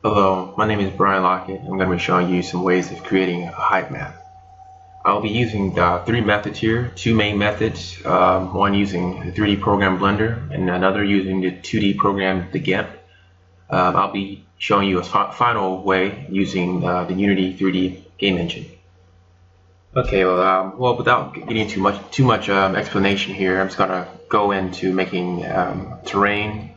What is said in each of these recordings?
Hello, my name is Brian Lockett. I'm going to be showing you some ways of creating a height map. I'll be using three methods here, two main methods, one using the 3D program Blender and another using the 2D program, the GIMP. I'll be showing you a final way using the Unity 3D game engine. Okay, well, without getting too much explanation here, I'm just going to go into making terrain.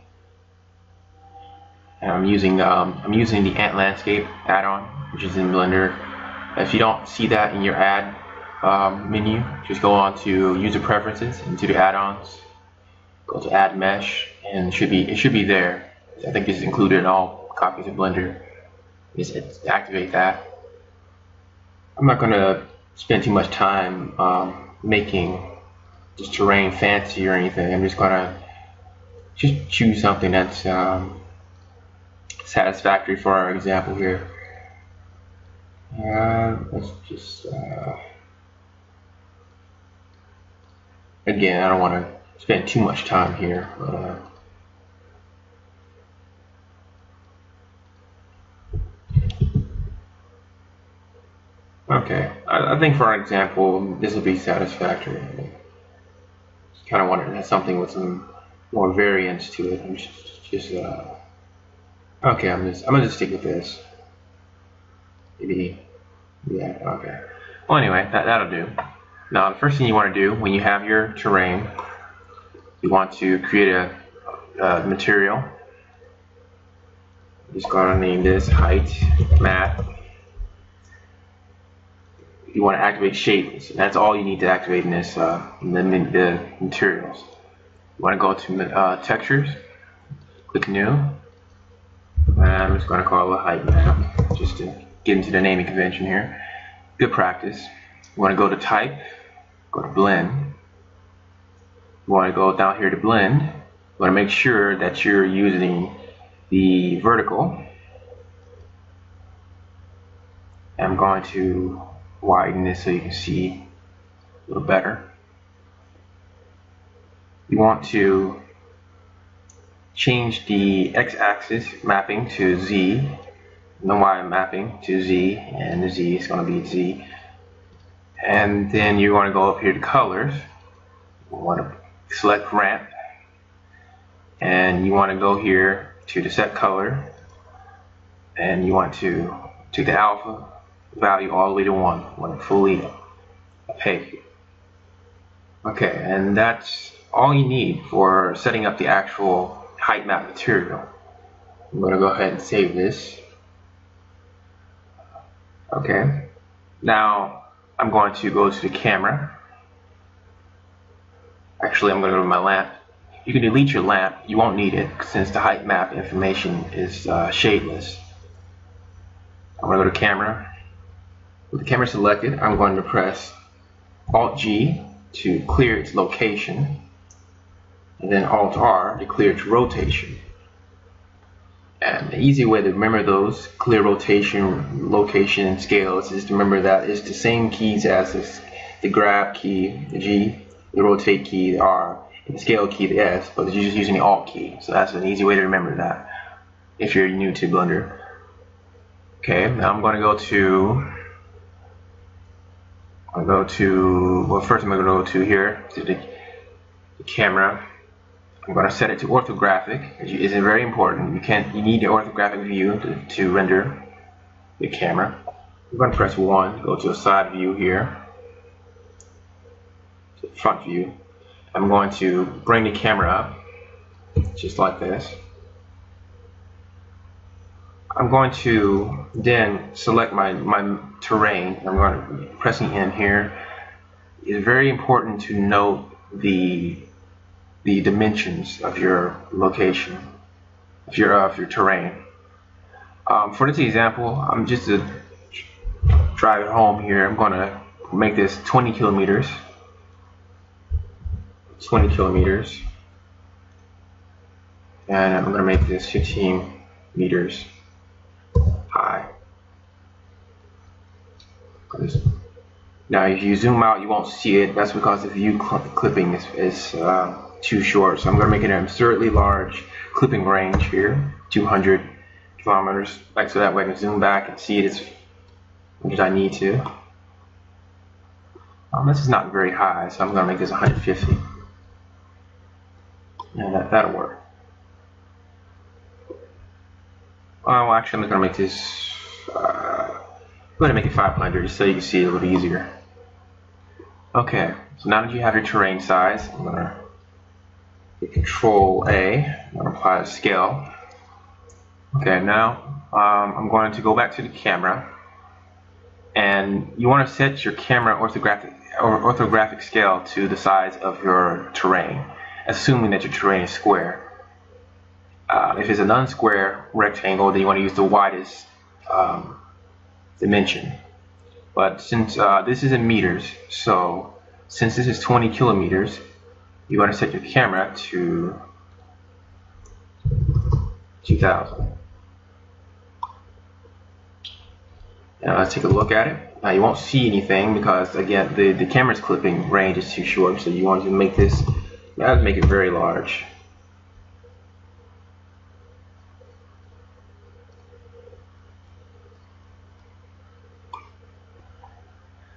I'm using the Ant Landscape add-on, which is in Blender. If you don't see that in your add menu, just go on to User Preferences into the add-ons. Go to Add Mesh, and it should be there. I think this is included in all copies of Blender. Just activate that. I'm not going to spend too much time making this terrain fancy or anything. I'm just going to choose something that's satisfactory for our example here. Let's just again, I don't want to spend too much time here, but okay, I think for our example this will be satisfactory. Just kind of want to have something with some more variance to it. I'm just okay, I'm gonna just stick with this. Maybe, yeah, okay. Well, anyway, that'll do. Now, the first thing you want to do when you have your terrain, you want to create a material. Just go and name this height map. You want to activate shapes. That's all you need to activate in this the materials. You want to go to textures, click new. I'm just going to call it a height map, just to get into the naming convention here. Good practice. You want to go to type, go to blend. You want to go down here to blend. You want to make sure that you're using the vertical. I'm going to widen this so you can see a little better. You want to change the x-axis mapping to Z, and the y mapping to Z, and the Z is going to be Z. And then you want to go up here to colors. You want to select ramp, and you want to go here to the set color, and you want to take the alpha value all the way to 1. You want it fully opaque. Okay, and that's all you need for setting up the actual height map material. I'm going to go ahead and save this. Okay, now I'm going to go to the camera. Actually, I'm going to go to my lamp. You can delete your lamp. You won't need it since the height map information is shadeless. I'm going to go to camera. With the camera selected, I'm going to press Alt-G to clear its location, and then Alt-R to clear its rotation. And the easy way to remember those, clear rotation, location, and scales, is to remember that it's the same keys as the grab key, the G, the rotate key, the R, and the scale key, the S, but you're just using the Alt key. So that's an easy way to remember that if you're new to Blender. Okay, now I'm going to go to, well, first I'm going to go to here, to the camera. I'm going to set it to orthographic. It is very important. You need the orthographic view to render the camera. I'm going to press 1, go to a side view here, to the front view. I'm going to bring the camera up, just like this. I'm going to then select my terrain. I'm going to be pressing in here. It's very important to note the dimensions of your location, of your terrain. For this example, I'm just to drive it home here. I'm going to make this 20 kilometers. 20 kilometers, and I'm going to make this 15 meters high. Now, if you zoom out, you won't see it. That's because the view clipping is too short. So I'm going to make it an absurdly large clipping range here, 200 kilometers, like so that way I can zoom back and see it as much as I need to. This is not very high, so I'm going to make this 150. Yeah, that'll work. Well, actually, I'm going to make this. I'm going to make it 500 just so you can see it a little easier. Okay, so now that you have your terrain size, I'm going to hit Control A. I'm going to apply a scale. Okay, now I'm going to go back to the camera, and you want to set your camera orthographic scale to the size of your terrain, assuming that your terrain is square. If it's an unsquare rectangle, then you want to use the widest dimension. But since this is in meters, so since this is 20 kilometers, you want to set your camera to 2000. Now let's take a look at it. Now you won't see anything because again the camera's clipping range is too short, so you want to make this, you have to make it very large.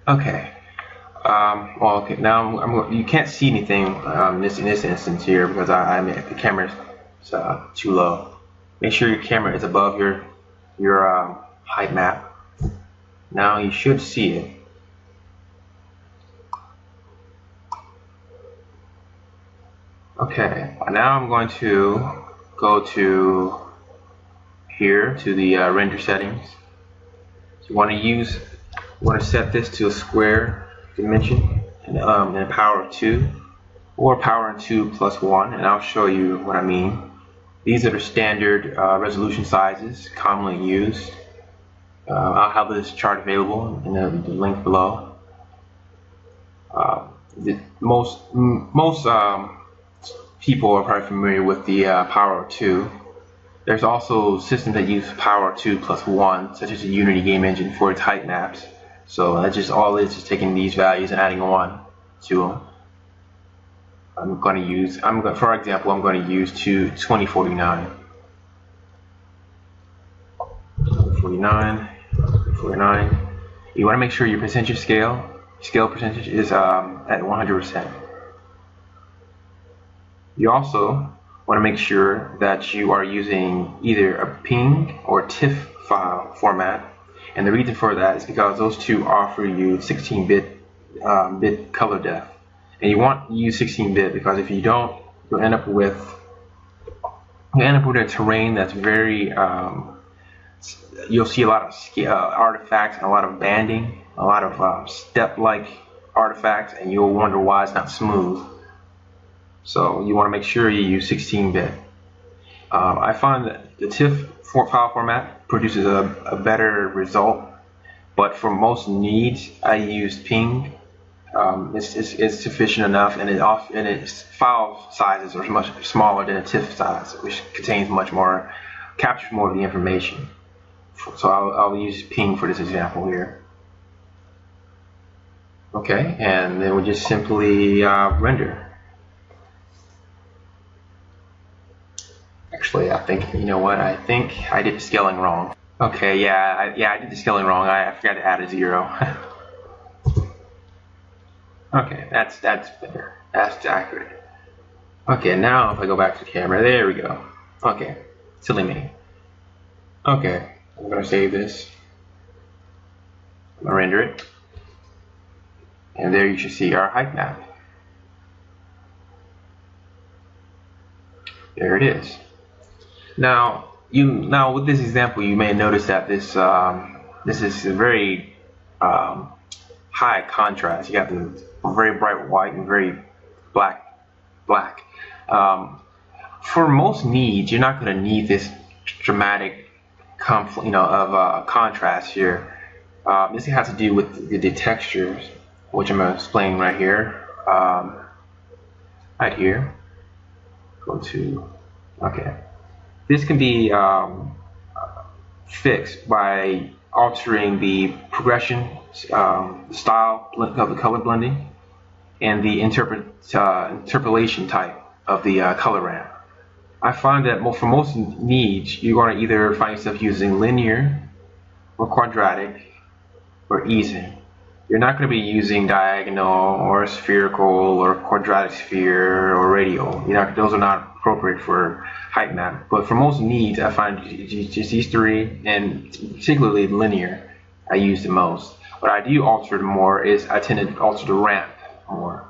Okay. Well, okay. Now you can't see anything in this instance here because the camera's too low. Make sure your camera is above your height map. Now you should see it. Okay. Now I'm going to go to here to the render settings. So you want to set this to a square dimension and a power of 2 or power of 2 plus 1, and I'll show you what I mean. These are the standard resolution sizes commonly used. I'll have this chart available in the link below. Most people are probably familiar with the power of 2. There's also systems that use power of 2 plus 1, such as the Unity game engine for its height maps. So that's just all it is taking these values and adding 1 to them. For example, I'm going to use 2049. 49. You want to make sure your percentage scale percentage is at 100%. You also want to make sure that you are using either a PNG or TIFF file format, and the reason for that is because those two offer you 16-bit bit color depth, and you want to use 16-bit because if you don't, you'll end up with a terrain that's very you'll see a lot of artifacts and a lot of banding, a lot of step-like artifacts, and you'll wonder why it's not smooth. So you want to make sure you use 16-bit. I find that the TIFF file format produces a better result, but for most needs I use PNG. It's sufficient enough, and its file sizes are much smaller than a TIFF size, which contains captures more of the information. So I'll use PNG for this example here. Okay, and then we'll just simply render. Actually, I think, you know what, I think I did the scaling wrong. Okay, I did the scaling wrong. I forgot to add a 0. Okay, that's better. That's accurate. Okay, now if I go back to the camera, there we go. Okay, silly me. Okay, I'm going to save this. I'm going to render it. And there you should see our height map. There it is. Now with this example, you may notice that this is a very high contrast. You got the very bright white and very black. For most needs, you're not going to need this dramatic contrast here. This has to do with the textures, which I'm going to explain right here. Right here. Go to This can be fixed by altering the progression, style of the color blending, and the interpolation type of the color ramp. I find that for most needs, you're going to either find yourself using linear or quadratic or easing. You're not going to be using diagonal or spherical or quadratic sphere or radial. Those are not appropriate for height map. But for most needs, I find just these three, and particularly linear, I use the most. What I do alter more is I tend to alter the ramp more.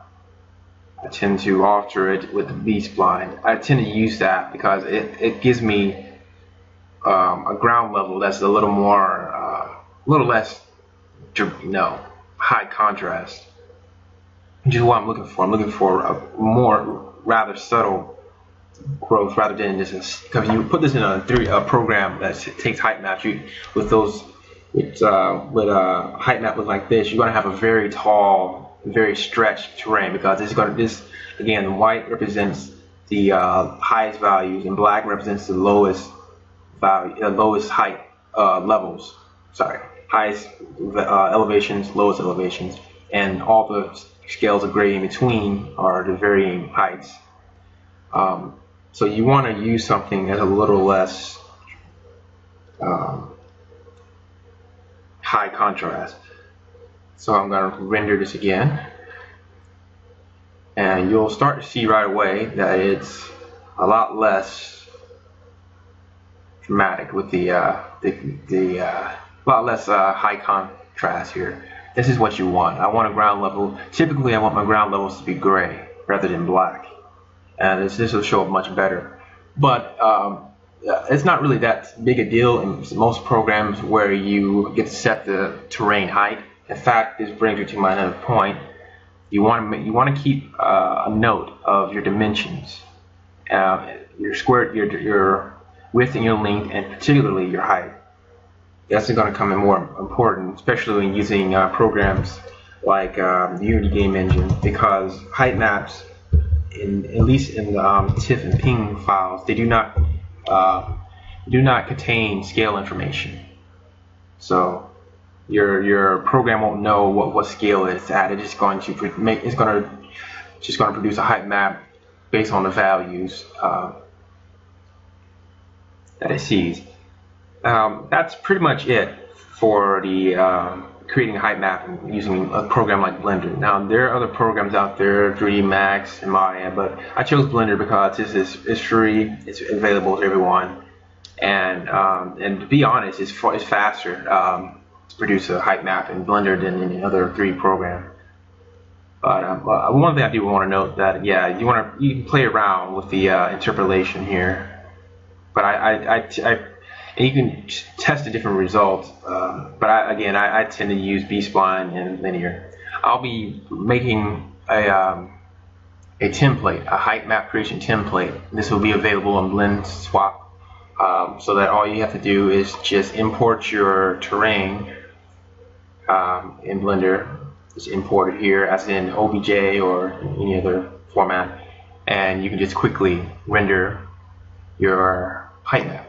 I tend to alter it with the B-spline. I tend to use that because it gives me a ground level that's a little more, a little less, high contrast. Which is what I'm looking for. I'm looking for a more rather subtle growth rather than just because you put this in a program that takes height maps. With height map like this, you're going to have a very tall, very stretched terrain because this again, white represents the highest values and black represents the lowest value, lowest height levels. Sorry, highest elevations, lowest elevations, and all the scales of grade in between are the varying heights. So you want to use something that's a little less high contrast. So I'm going to render this again, and you'll start to see right away that it's a lot less dramatic with the lot less high contrast here. This is what you want. I want a ground level. Typically, I want my ground levels to be gray rather than black, and this will show up much better. But it's not really that big a deal in most programs where you get to set the terrain height. In fact, this brings me to my other point. You want to keep a note of your dimensions, your square, your width and your length, and particularly your height. That's going to come in more important, especially when using programs like the Unity game engine, because height maps, at least in the TIFF and ping files, they do not contain scale information. So your program won't know what scale it's at. It's just going to produce a height map based on the values that it sees. That's pretty much it for the creating a height map and using a program like Blender. Now there are other programs out there, 3D Max and Maya, but I chose Blender because it's free, it's available to everyone, and to be honest, it's faster to produce a height map in Blender than any other 3D program. But one thing I do want to note that you can play around with the interpolation here, but and you can test the different results, but I tend to use B-spline and linear. I'll be making a template, a height map creation template. This will be available on Blend Swap, so that all you have to do is just import your terrain in Blender. Just import it here as in OBJ or any other format, and you can just quickly render your height map.